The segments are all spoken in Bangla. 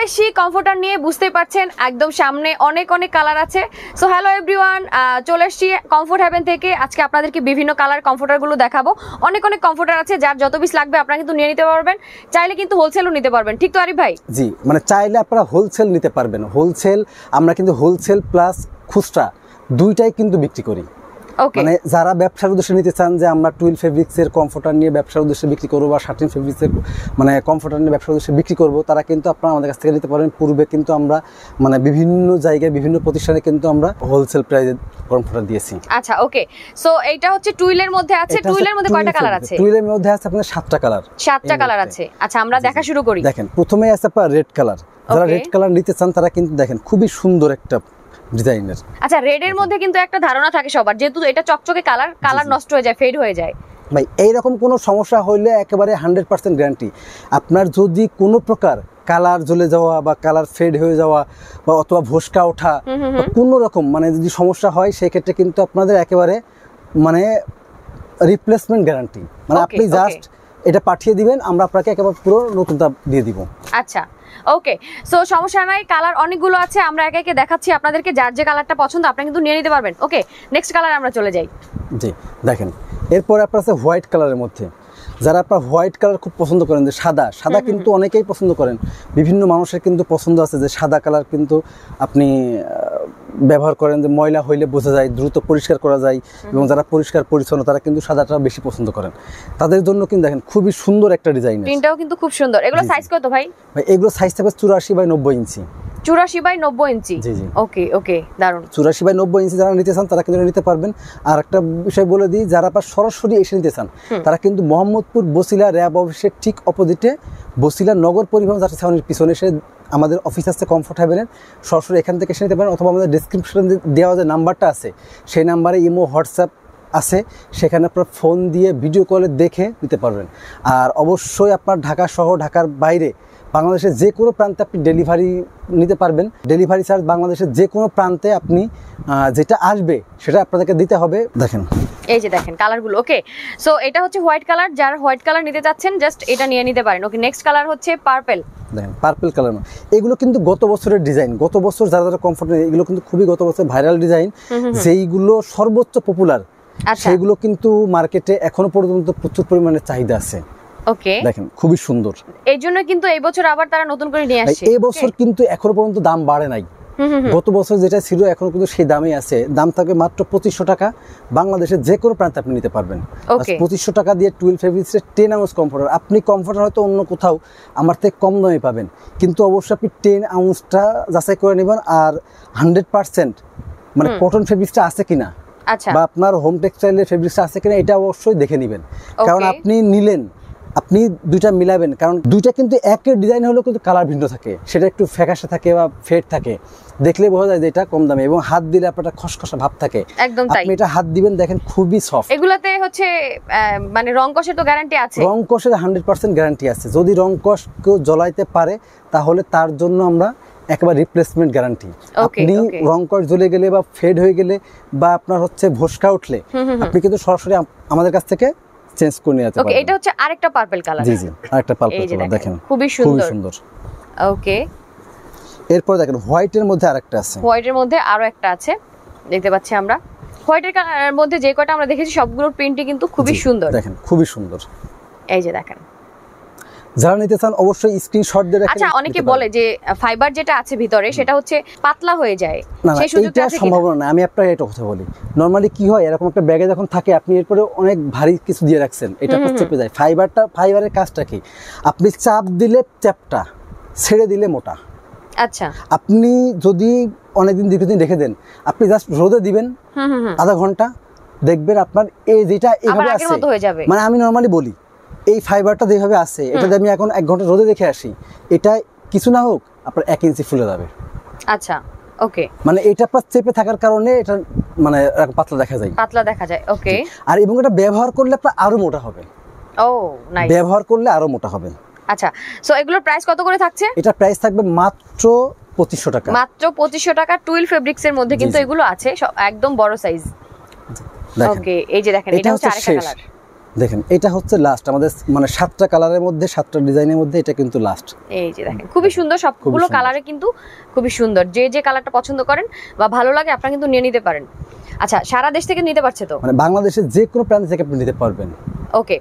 এসেছি কমফোর্টার নিয়ে, বুঝতেই পারছেন একদম সামনে অনেক অনেক কালার আছে। সো হ্যালো এভরিওয়ান, চলে এসেছি কমফোর্ট হেভেন থেকে। আজকে আপনাদেরকে বিভিন্ন কালার কমফোর্টারগুলো দেখাবো। অনেক অনেক কমফোর্টার আছে, যার যত পিস লাগবে আপনারা কিন্তু নিয়ে নিতে পারবেন, চাইলে কিন্তু হোলসেলও নিতে পারবেন। ঠিক তো আরিফ ভাই? জি, মানে চাইলে আপনারা হোলসেল নিতে পারবেন। হোলসেল আমরা কিন্তু হোলসেল প্লাস খুচরা দুইটাই কিন্তু বিক্রি করি। মানে যারা ব্যবসার উদ্দেশ্যে নিতে চান যে আমরা টুইল ফেব্রিক্সের কমফোর্টার নিয়ে ব্যবসার উদ্দেশ্যে বিক্রি করবো বা শার্টিন ফেব্রিক্সের মানে কমফোর্টার নিয়ে ব্যবসার উদ্দেশ্যে বিক্রি করবো, তারা কিন্তু আপনারা আমাদের কাছ থেকে নিতে পারেন। পূর্বে কিন্তু আমরা মানে বিভিন্ন জায়গায় বিভিন্ন প্রতিষ্ঠানে কিন্তু আমরা হোলসেল প্রাইসে কমফোর্টার দিয়েছি। আচ্ছা, ওকে। সো এইটা হচ্ছে টুইলের মধ্যে আছে। টুইলের মধ্যে কয়টা কালার আছে? টুইলের মধ্যে আছে আপনাদের 7টা কালার। 7টা কালার আছে। আচ্ছা, আমরা দেখা শুরু করি। দেখেন, প্রথমেই আছে আপনার রেড কালার। যারা রেড কালার নিতে চান তারা কিন্তু দেখেন খুবই সুন্দর একটা ডিজাইনের। আচ্ছা, রেড এর মধ্যে কিন্তু একটা ধারণা থাকে সবার, যেহেতু এটা চকচকে কালার, কালার নষ্ট হয়ে যায়, ফেড হয়ে যায়। ভাই এইরকম কোনো সমস্যা হইলে একেবারে 100% গ্যারান্টি। আপনার যদি কোনো প্রকার কালার জ্বলে যাওয়া বা কালার ফেড হয়ে যাওয়া বা অথবা ভোসকা ওঠা বা কোনো রকম মানে যদি সমস্যা হয়, সেক্ষেত্রে কিন্তু আপনাদের একেবারে মানে রিপ্লেসমেন্ট গ্যারান্টি। মানে আপনি জাস্ট এটা পাঠিয়ে দিবেন, আমরা আপনাকে একেবারে পুরো নতুনটা দিয়ে দিব। আচ্ছা, ওকে। সো সমস্যা নাই, কালার অনেকগুলো আছে, আমরা একে একে দেখাচ্ছি আপনাদেরকে। যার যে কালারটা পছন্দ আপনি কিন্তু নিয়ে নিতে পারবেন। ওকে, নেক্সট কালার আমরা চলে যাই। জি, দেখেন এরপরে আপনার আছে হোয়াইট কালারের মধ্যে। যারা আপনার হোয়াইট কালার খুব পছন্দ করেন, যে সাদা সাদা কিন্তু অনেকেই পছন্দ করেন, বিভিন্ন মানুষের কিন্তু পছন্দ আছে যে সাদা কালার কিন্তু আপনি ব্যবহার করেন, যে ময়লা হইলে বোঝা যায়, দ্রুত পরিষ্কার করা যায়, এবং যারা পরিষ্কার পরিচ্ছন্ন তারা কিন্তু সাদাটা বেশি পছন্দ করেন। তাদের জন্য কিন্তু দেখেন খুবই সুন্দর একটা ডিজাইন। প্রিন্টটাও কিন্তু খুব সুন্দর। এগুলো সাইজ কত ভাই? ভাই এগুলো সাইজ থাকবে 84/90 ইঞ্চি। 84/90 ইঞ্চি। জি জি, ওকে ওকে, দারুন। 84/90 ইঞ্চি যারা নিতে চান তারা কিন্তু নিতে পারবেন। আর একটা বিষয় বলে দিই, যারা আপনার সরাসরি এসে নিতে চান তারা কিন্তু মোহাম্মদপুর বসিলা র্যাব অফিসের ঠিক অপোজিটে বসিলা নগর পরিবহন যাত্রী ছাউনির পিছনে এসে আমাদের অফিস আছে কমফোর্ট হেভেনের, সরাসরি এখান থেকে এসে নিতে পারেন। অথবা আমাদের ডেসক্রিপশনে দেওয়া যে নাম্বারটা আছে সেই নাম্বারে ইমো হোয়াটসঅ্যাপ আছে, সেখানে আপনার ফোন দিয়ে ভিডিও কলে দেখে নিতে পারবেন। আর অবশ্যই আপনার ঢাকা সহ ঢাকার বাইরে বাংলাদেশের যে কোনো প্রান্তে আপনি ডেলিভারি নিতে পারবেন। ডেলিভারি চার্জ বাংলাদেশের যে কোনো প্রান্তে আপনি যেটা আসবে সেটা আপনাদেরকে দিতে হবে। দেখেন, এই যে দেখেন কালারগুলো। ওকে, সো এটা হচ্ছে হোয়াইট কালার। যারা হোয়াইট কালার নিতে চাচ্ছেন জাস্ট এটা নিয়ে নিতে পারেন। ওকে, নেক্সট কালার হচ্ছে পার্পল। দেখেন পার্পল কালার, এগুলো কিন্তু গত বছরের ডিজাইন। গত বছর যারা যারা কমফোর্ট, এগুলো কিন্তু খুবই গত বছর ভাইরাল ডিজাইন, যেইগুলো সর্বোচ্চ পপুলার, সেগুলো কিন্তু মার্কেটে এখনো পর্যন্ত প্রচুর পরিমাণে চাহিদা আছে। ওকে, দেখেন খুবই সুন্দর। এই জন্য কিন্তু এই বছর আবার তারা নতুন করে নিয়ে আসছে। এই বছর কিন্তু এখনো পর্যন্ত দাম বাড়ে নাই। গত বছর যেটা ছিল এখনো কিন্তু সেই দামই আছে। দাম থাকবে মাত্র 2500 টাকা। বাংলাদেশের যে কোনো প্রান্তে আপনি নিতে পারবেন। 2500 টাকা দিয়ে টুইল ফেব্রিক্সের 10 আউন্স কমফোর্টার। আপনি কমফোর্টার হয়তো অন্য কোথাও আমার থেকে কম দামে পাবেন, কিন্তু অবশ্যই আপনি 10 আউন্সটা যাচাই করে নেবেন। আর 100% মানে কটন ফেব্রিক্সটা আছে কিনা, বা আপনার হোম টেক্সটাইলের ফেব্রিক্সটা আছে কিনা, এটা অবশ্যই দেখে নেবেন। কারণ আপনি নিলেন, আপনি দুইটা মিলাবেন, কারণ দুইটা কিন্তু একই ডিজাইন হলেও কিন্তু কালার ভিন্ন থাকে। সেটা একটু ফ্যাকাশে থাকে বা ফেড থাকে, দেখলে বোঝা যায় যে এটা কম দামে, এবং হাত দিলে আপনার খসখসা ভাব থাকে। একদম তাই। আপনি এটা হাত দিবেন, দেখেন খুবই সফট। এগুলাতে হচ্ছে মানে রং কষের তো গ্যারান্টি আছে। রং কষের 100% গ্যারান্টি আছে। যদি রং কষ কেউ জ্বলাইতে পারে তাহলে তার জন্য আমরা একেবারে রিপ্লেসমেন্ট গ্যারান্টি। আপনি রং কষ জ্বলে গেলে বা ফেড হয়ে গেলে বা আপনার হচ্ছে ভোসকা উঠলে আপনি কিন্তু সরাসরি আমাদের কাছ থেকে চেঞ্জ করে নিতে পারবেন। ওকে, এটা হচ্ছে আরেকটা পার্পল কালার। জি জি, আরেকটা পার্পল কালার দেখেন খুবই সুন্দর। ওকে, এরপর দেখেন হোয়াইটের মধ্যে আরেকটা আছে। হোয়াইটের মধ্যে আরো একটা আছে, দেখতে পাচ্ছি আমরা। হোয়াইটের কালারের মধ্যে যে কয়টা আমরা দেখেছি সবগুলোর প্রিন্টই কিন্তু খুবই সুন্দর। দেখেন খুবই সুন্দর। এই যে দেখেন, যারা নিতে চান অবশ্যই স্ক্রিনশট দিয়ে রাখেন। আচ্ছা, অনেকে বলে যে ফাইবার যেটা আছে ভিতরে সেটা হচ্ছে পাতলা হয়ে যায়, সেই সুযোগটা আছে কিনা? সম্ভাবনা না। আমি আপনাকে এটা কথা বলি, নরমালি কি হয়, এরকম একটা ব্যাগে যখন থাকে আপনি এরপরে অনেক ভারী কিছু দিয়ে রাখছেন, এটা চেপে যায়। ফাইবারের কাজটা কি, আপনি চাপ দিলে চ্যাপটা, ছেড়ে দিলে মোটা। আচ্ছা, আপনি যদি অনেকদিন দীর্ঘদিন রেখে দেন, আপনি জাস্ট রোদে দিবেন আধা ঘন্টা, দেখবেন আপনার এই যেটা এইভাবে আছে মানে আমি নরমালি বলি এই ফাইবারটা যেভাবে আছে, এটা যদি আমি এখন 1 ঘন্টা রোদে দেখে আসি, এটা কিছু না হোক আপনার 1 ইঞ্চি ফুলে যাবে। আচ্ছা, ওকে, মানে এটা আপনার চেপে থাকার কারণে এটা মানে পাতলা দেখা যায়। ওকে, আর এবং এটা ব্যবহার করলে আপনার আরো মোটা হবে। ও নাইস, ব্যবহার করলে আরো মোটা হবে। আচ্ছা, সো এগুলোর প্রাইস কত করে থাকছে? এটা প্রাইস থাকবে মাত্র 2500 টাকা। মাত্র 2500 টাকা। টুইল ফেব্রিক্স এর মধ্যে কিন্তু এগুলো আছে, একদম বড় সাইজ। ওকে, এই যে দেখেন, এটা হচ্ছে আরেকটা কালার। দেখেন এটা হচ্ছে লাস্ট আমাদের মানে 7টা কালারের মধ্যে 7টা ডিজাইনের মধ্যে এটা কিন্তু লাস্ট। এই যে দেখেন খুবই সুন্দর, সবগুলো কালারে কিন্তু খুবই সুন্দর। যে যে কালারটা পছন্দ করেন বা ভালো লাগে আপনারা কিন্তু নিয়ে নিতে পারেন। আচ্ছা, সারা দেশ থেকে নিতে পারছে তো? মানে বাংলাদেশের যে কোনো প্রান্ত থেকে আপনি নিতে পারবেন। ওকে,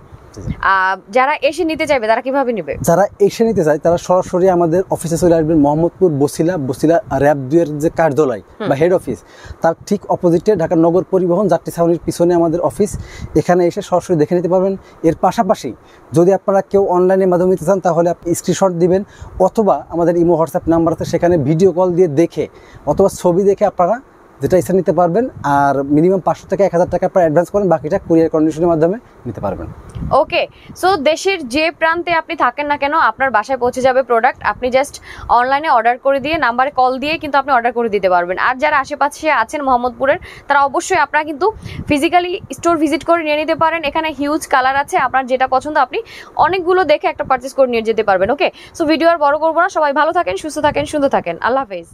যারা এসে নিতে চাইবে তারা কিভাবে নেবে? যারা এসে নিতে চায় তারা সরাসরি আমাদের অফিসে চলে আসবেন। মোহাম্মদপুর বসিলা র‍্যাব 2 এর যে কার্যালয় বা হেড অফিস, তার ঠিক অপোজিটে ঢাকা নগর পরিবহন যাত্রী ছাউনির পিছনে আমাদের অফিস। এখানে এসে সরাসরি দেখে নিতে পারবেন। এর পাশাপাশি যদি আপনারা কেউ অনলাইনের মাধ্যমে নিতে চান তাহলে আপনি স্ক্রিনশট দিবেন, অথবা আমাদের ইমো হোয়াটসঅ্যাপ নাম্বার আছে, সেখানে ভিডিও কল দিয়ে দেখে অথবা ছবি দেখে আপনারা যেটা ইচ্ছা নিতে পারবেন। আর মিনিমাম 500 থেকে 1000 টাকা আপনারা অ্যাডভান্স করেন, বাকিটা কুরিয়ার কন্ডিশনের মাধ্যমে নিতে পারবেন। ওকে, সো দেশের যে প্রান্তে আপনি থাকেন না কেন আপনার বাসায় পৌঁছে যাবে প্রোডাক্ট। আপনি জাস্ট অনলাইনে অর্ডার করে দিয়ে নাম্বারে কল দিয়ে কিন্তু আপনি অর্ডার করে দিতে পারবেন। আর যারা আশেপাশে আছেন মোহাম্মদপুরের, তারা অবশ্যই আপনারা কিন্তু ফিজিক্যালি স্টোর ভিজিট করে নিয়ে নিতে পারেন। এখানে হিউজ কালার আছে, আপনার যেটা পছন্দ আপনি অনেকগুলো দেখে একটা পারচেস করে নিয়ে যেতে পারবেন। ওকে, সো ভিডিও আর বড় করবো না, সবাই ভালো থাকেন, সুস্থ থাকেন, সুন্দর থাকেন। আল্লাহ হাফেজ।